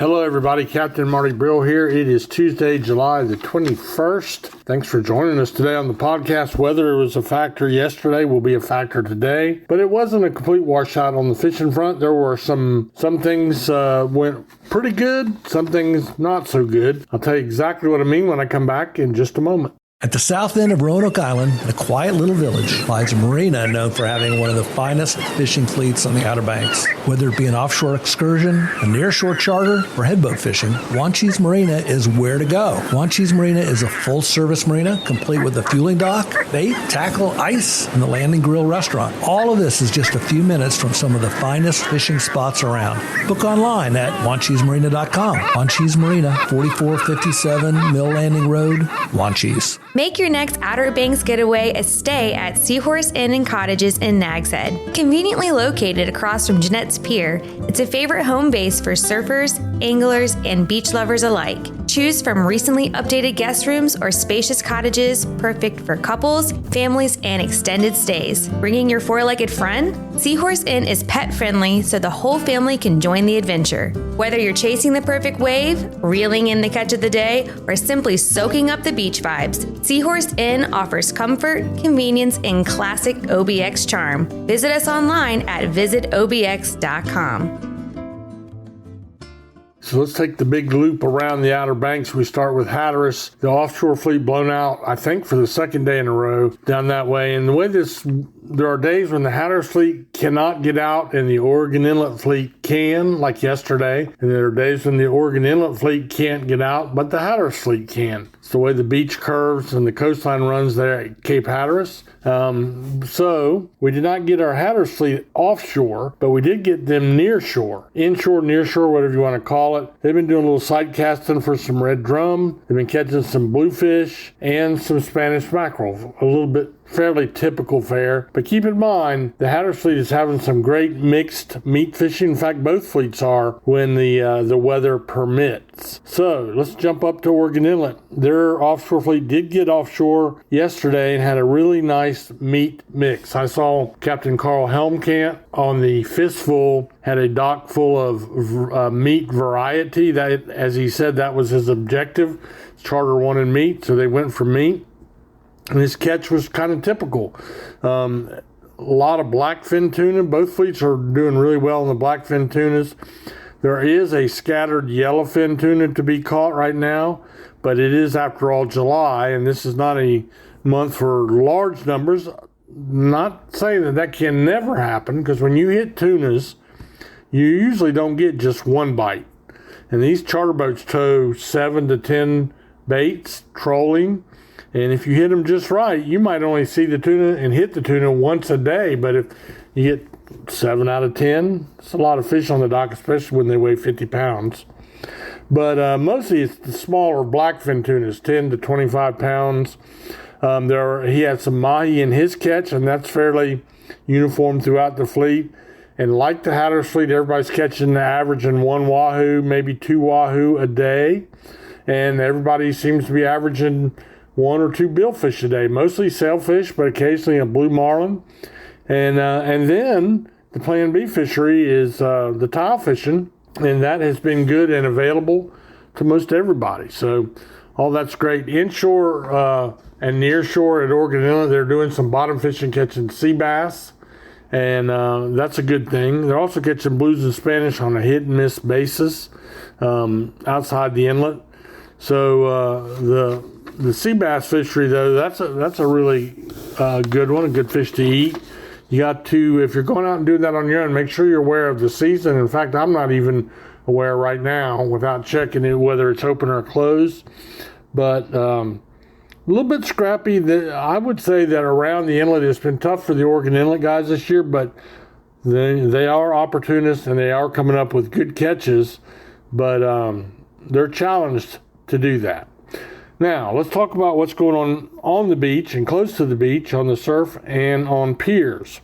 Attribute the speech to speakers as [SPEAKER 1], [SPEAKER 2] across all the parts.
[SPEAKER 1] Hello everybody, Captain Marty Brill here. It is Tuesday, July the 21st. Thanks for joining us today on the podcast. Whether it was a factor yesterday will be a factor today, but it wasn't a complete washout on the fishing front. There were some things went pretty good, some things not so good. I'll tell you exactly what I mean when I come back in just a moment.
[SPEAKER 2] At the south end of Roanoke Island, in a quiet little village, lies a marina known for having one of the finest fishing fleets on the Outer Banks. Whether it be an offshore excursion, a nearshore charter, or headboat fishing, Wanchese Marina is where to go. Wanchese Marina is a full-service marina, complete with a fueling dock, bait, tackle, ice, and the landing grill restaurant. All of this is just a few minutes from some of the finest fishing spots around. Book online at wanchesemarina.com. Wanchese Marina, 4457 Mill Landing Road, Wanchese.
[SPEAKER 3] Make your next Outer Banks getaway a stay at Seahorse Inn and Cottages in Nags Head. Conveniently located across from Jeanette's Pier, it's a favorite home base for surfers, anglers, and beach lovers alike. Choose from recently updated guest rooms or spacious cottages, perfect for couples, families, and extended stays. Bringing your four-legged friend? Seahorse Inn is pet-friendly, so the whole family can join the adventure. Whether you're chasing the perfect wave, reeling in the catch of the day, or simply soaking up the beach vibes, Seahorse Inn offers comfort, convenience, and classic OBX charm. Visit us online at visitobx.com.
[SPEAKER 1] So let's take the big loop around the Outer Banks. We start with Hatteras. The offshore fleet blown out, I think, for the second day in a row down that way. And the way there are days when the Hatteras fleet cannot get out and the Oregon Inlet fleet can, like yesterday. And there are days when the Oregon Inlet fleet can't get out, but the Hatteras fleet can. It's the way the beach curves and the coastline runs there at Cape Hatteras. So we did not get our Hatteras fleet offshore, but we did get them near shore, inshore, near shore, whatever you want to call it. They've been doing a little sight casting for some red drum. They've been catching some bluefish and some Spanish mackerel. A little bit fairly typical fare, but keep in mind the Hatteras fleet is having some great mixed meat fishing. In fact, both fleets are when the weather permits. So let's jump up to Oregon Inlet. Their offshore fleet did get offshore yesterday and had a really nice meat mix. I saw Captain Carl Helmkamp on the Fistful had a dock full of meat variety. That, as he said, that was his objective. Charter wanted meat, so they went for meat. And his catch was kind of typical. A lot of blackfin tuna. Both fleets are doing really well in the blackfin tunas. There is a scattered yellowfin tuna to be caught right now, but it is, after all, July, and this is not a month for large numbers. Not saying that can never happen, because when you hit tunas, you usually don't get just one bite. And these charter boats tow 7 to 10 baits, trolling. And if you hit them just right, you might only see the tuna and hit the tuna once a day. But if you get 7 out of 10, it's a lot of fish on the dock, especially when they weigh 50 pounds. But mostly it's the smaller blackfin tunas, 10 to 25 pounds. He had some mahi in his catch, and that's fairly uniform throughout the fleet. And like the Hatteras fleet, everybody's catching the average in 1 wahoo, maybe 2 wahoo a day. And everybody seems to be averaging 1 or 2 billfish a day, mostly sailfish, but occasionally a blue marlin. And then the Plan B fishery is the tile fishing, and that has been good and available to most everybody. So all that's great. Inshore and near shore at Oregon Inlet, they're doing some bottom fishing, catching sea bass, and that's a good thing. They're also catching blues and Spanish on a hit and miss basis outside the inlet. So the sea bass fishery, though, that's a really good one, a good fish to eat. You got to, if you're going out and doing that on your own, make sure you're aware of the season. In fact, I'm not even aware right now without checking it whether it's open or closed. But a little bit scrappy. I would say that around the inlet, it's been tough for the Oregon Inlet guys this year, but they are opportunists and they are coming up with good catches, but they're challenged to do that. Now, let's talk about what's going on the beach and close to the beach, on the surf and on piers.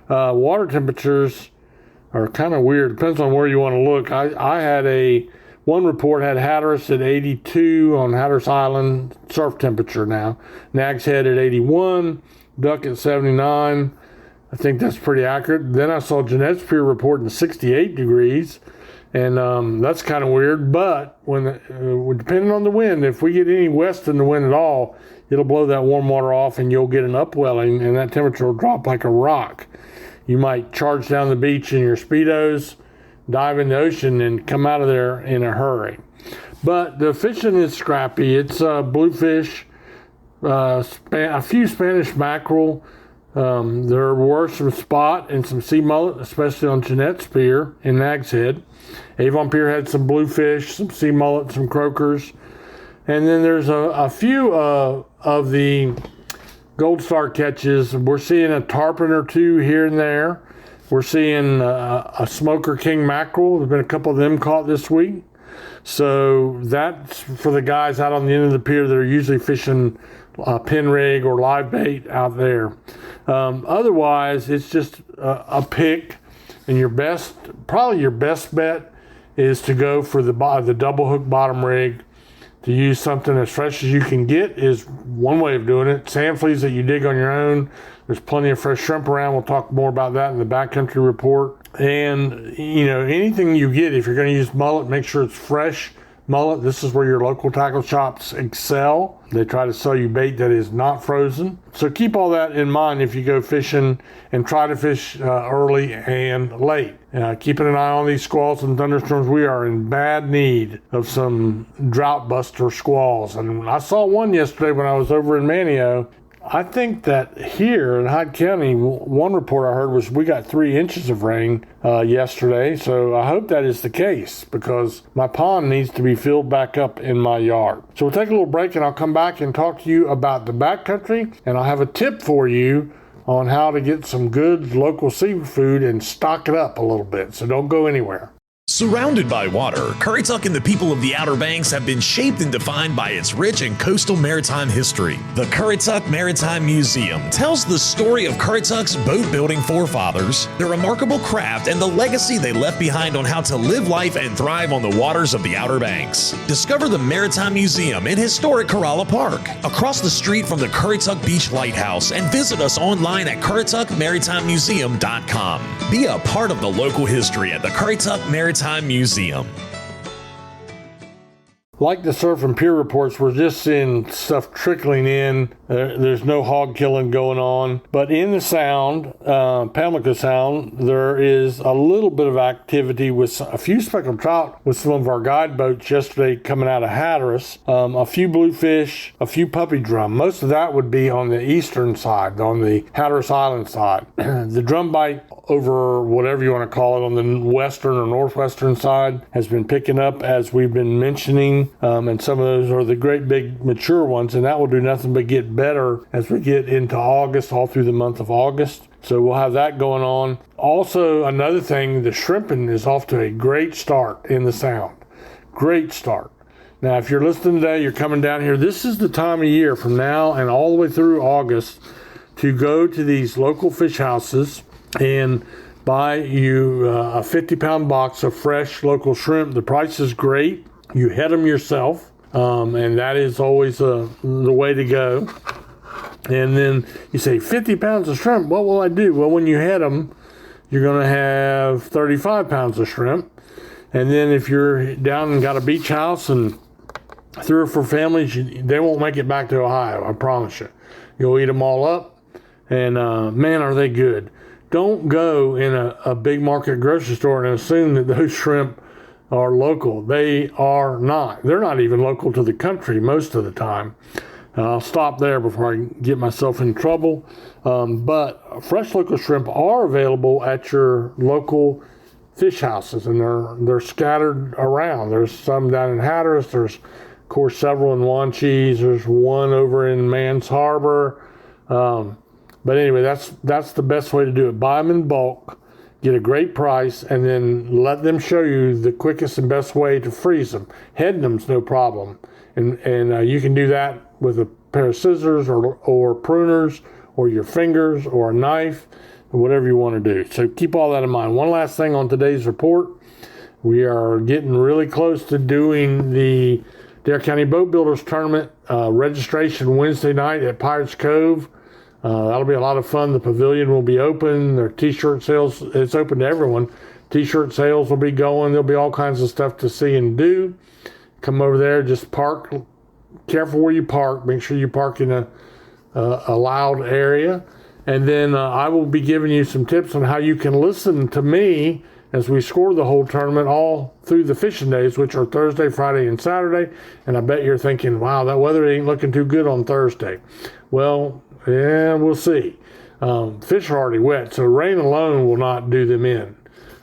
[SPEAKER 1] Water temperatures are kind of weird. Depends on where you want to look. I had one report had Hatteras at 82 on Hatteras Island, surf temperature now. Nags Head at 81, Duck at 79. I think that's pretty accurate. Then I saw Jeanette's Pier reporting 68 degrees. And that's kind of weird. But depending on the wind, if we get any west in the wind at all, it'll blow that warm water off and you'll get an upwelling, and that temperature will drop like a rock. You might charge down the beach in your Speedos, dive in the ocean, and come out of there in a hurry. But the fishing is scrappy. It's bluefish, a few Spanish mackerel. There were some spot and some sea mullet, especially on Jeanette's Pier in Nag's Head. Avon Pier had some bluefish, some sea mullet, some croakers. And then there's a few of the Gold Star catches. We're seeing a tarpon or two here and there. We're seeing a smoker king mackerel. There's been a couple of them caught this week. So that's for the guys out on the end of the pier that are usually fishing pin rig or live bait out there. Otherwise, it's just a pick, and probably your best bet is to go for the double hook bottom rig. To use something as fresh as you can get is one way of doing it. Sand fleas that you dig on your own. There's plenty of fresh shrimp around. We'll talk more about that in the backcountry report. And, anything you get, if you're going to use mullet, make sure it's fresh mullet. This is where your local tackle shops excel. They try to sell you bait that is not frozen. So keep all that in mind if you go fishing, and try to fish early and late. Keeping an eye on these squalls and thunderstorms. We are in bad need of some drought buster squalls. And I saw one yesterday when I was over in Manio. I think that here in Hyde County, one report I heard was we got 3 inches of rain yesterday. So I hope that is the case, because my pond needs to be filled back up in my yard. So we'll take a little break, and I'll come back and talk to you about the backcountry. And I'll have a tip for you on how to get some good local seafood and stock it up a little bit. So don't go anywhere.
[SPEAKER 4] Surrounded by water, Currituck and the people of the Outer Banks have been shaped and defined by its rich and coastal maritime history. The Currituck Maritime Museum tells the story of Currituck's boat-building forefathers, their remarkable craft, and the legacy they left behind on how to live life and thrive on the waters of the Outer Banks. Discover the Maritime Museum in historic Corolla Park, across the street from the Currituck Beach Lighthouse, and visit us online at currituckmaritimemuseum.com. Be a part of the local history at the Currituck Maritime Museum.
[SPEAKER 1] Like the surf and pier reports, we're just seeing stuff trickling in. There's no hog killing going on. But in the Sound, Pamlico Sound, there is a little bit of activity with a few speckled trout with some of our guide boats yesterday coming out of Hatteras. A few bluefish, a few puppy drum. Most of that would be on the eastern side, on the Hatteras Island side. The drum bite over whatever you want to call it on the western or northwestern side has been picking up, as we've been mentioning. And some of those are the great big mature ones, and that will do nothing but get better as we get into August, all through the month of August. So we'll have that going on. Also, another thing, the shrimping is off to a great start in the Sound. Great start. Now, if you're listening today, you're coming down here, this is the time of year from now and all the way through August to go to these local fish houses and buy you a 50-pound box of fresh local shrimp. The price is great. You head them yourself, and that is always the way to go. And then you say, 50 pounds of shrimp, what will I do? Well, when you head them, you're going to have 35 pounds of shrimp. And then if you're down and got a beach house and 3 or 4 families, they won't make it back to Ohio, I promise you. You'll eat them all up, and man, are they good. Don't go in a big market grocery store and assume that those shrimp are local. They are not. They're not even local to the country most of the time. I'll stop there before I get myself in trouble. But fresh local shrimp are available at your local fish houses, and they're scattered around. There's some down in Hatteras. There's, of course, several in Wanchese. There's one over in Mans Harbor. But anyway, that's the best way to do it. Buy them in bulk. Get a great price, and then let them show you the quickest and best way to freeze them. Heading them's no problem, and you can do that with a pair of scissors or pruners or your fingers or a knife, or whatever you want to do. So keep all that in mind. One last thing on today's report. We are getting really close to doing the Dare County Boat Builders Tournament registration Wednesday night at Pirates Cove. That'll be a lot of fun. The pavilion will be open. Their t-shirt sales, it's open to everyone. T-shirt sales will be going. There'll be all kinds of stuff to see and do. Come over there, just park. Careful where you park. Make sure you park in a loud area. And then I will be giving you some tips on how you can listen to me as we score the whole tournament all through the fishing days, which are Thursday, Friday, and Saturday. And I bet you're thinking, wow, that weather ain't looking too good on Thursday. Well, yeah, we'll see. Fish are already wet, so rain alone will not do them in.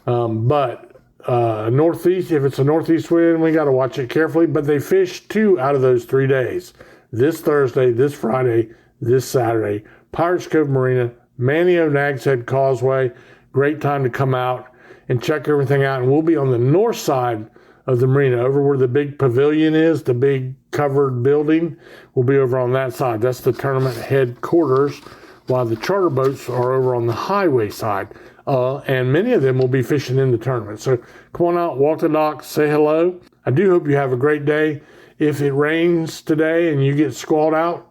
[SPEAKER 1] But northeast, if it's a northeast wind, we got to watch it carefully. But they fish 2 out of those 3 days. This Thursday, this Friday, this Saturday. Pirates Cove Marina, Manio Nags Head Causeway. Great time to come out and check everything out. And we'll be on the north side of the marina, over where the big pavilion is, the big covered building. We'll be over on that side. That's the tournament headquarters, while the charter boats are over on the highway side. And many of them will be fishing in the tournament. So come on out, walk the dock, say hello. I do hope you have a great day. If it rains today and you get squalled out,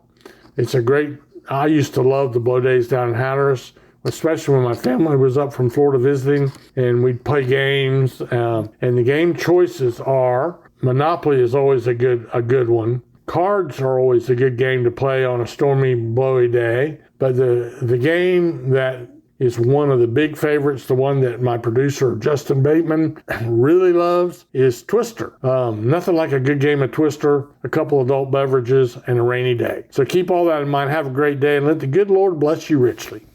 [SPEAKER 1] I used to love the blow days down in Hatteras, especially when my family was up from Florida visiting and we'd play games. And the game choices are, Monopoly is always a good one. Cards are always a good game to play on a stormy, blowy day. But the game that is one of the big favorites, the one that my producer, Justin Bateman, really loves, is Twister. Nothing like a good game of Twister, a couple adult beverages, and a rainy day. So keep all that in mind. Have a great day, and let the good Lord bless you richly.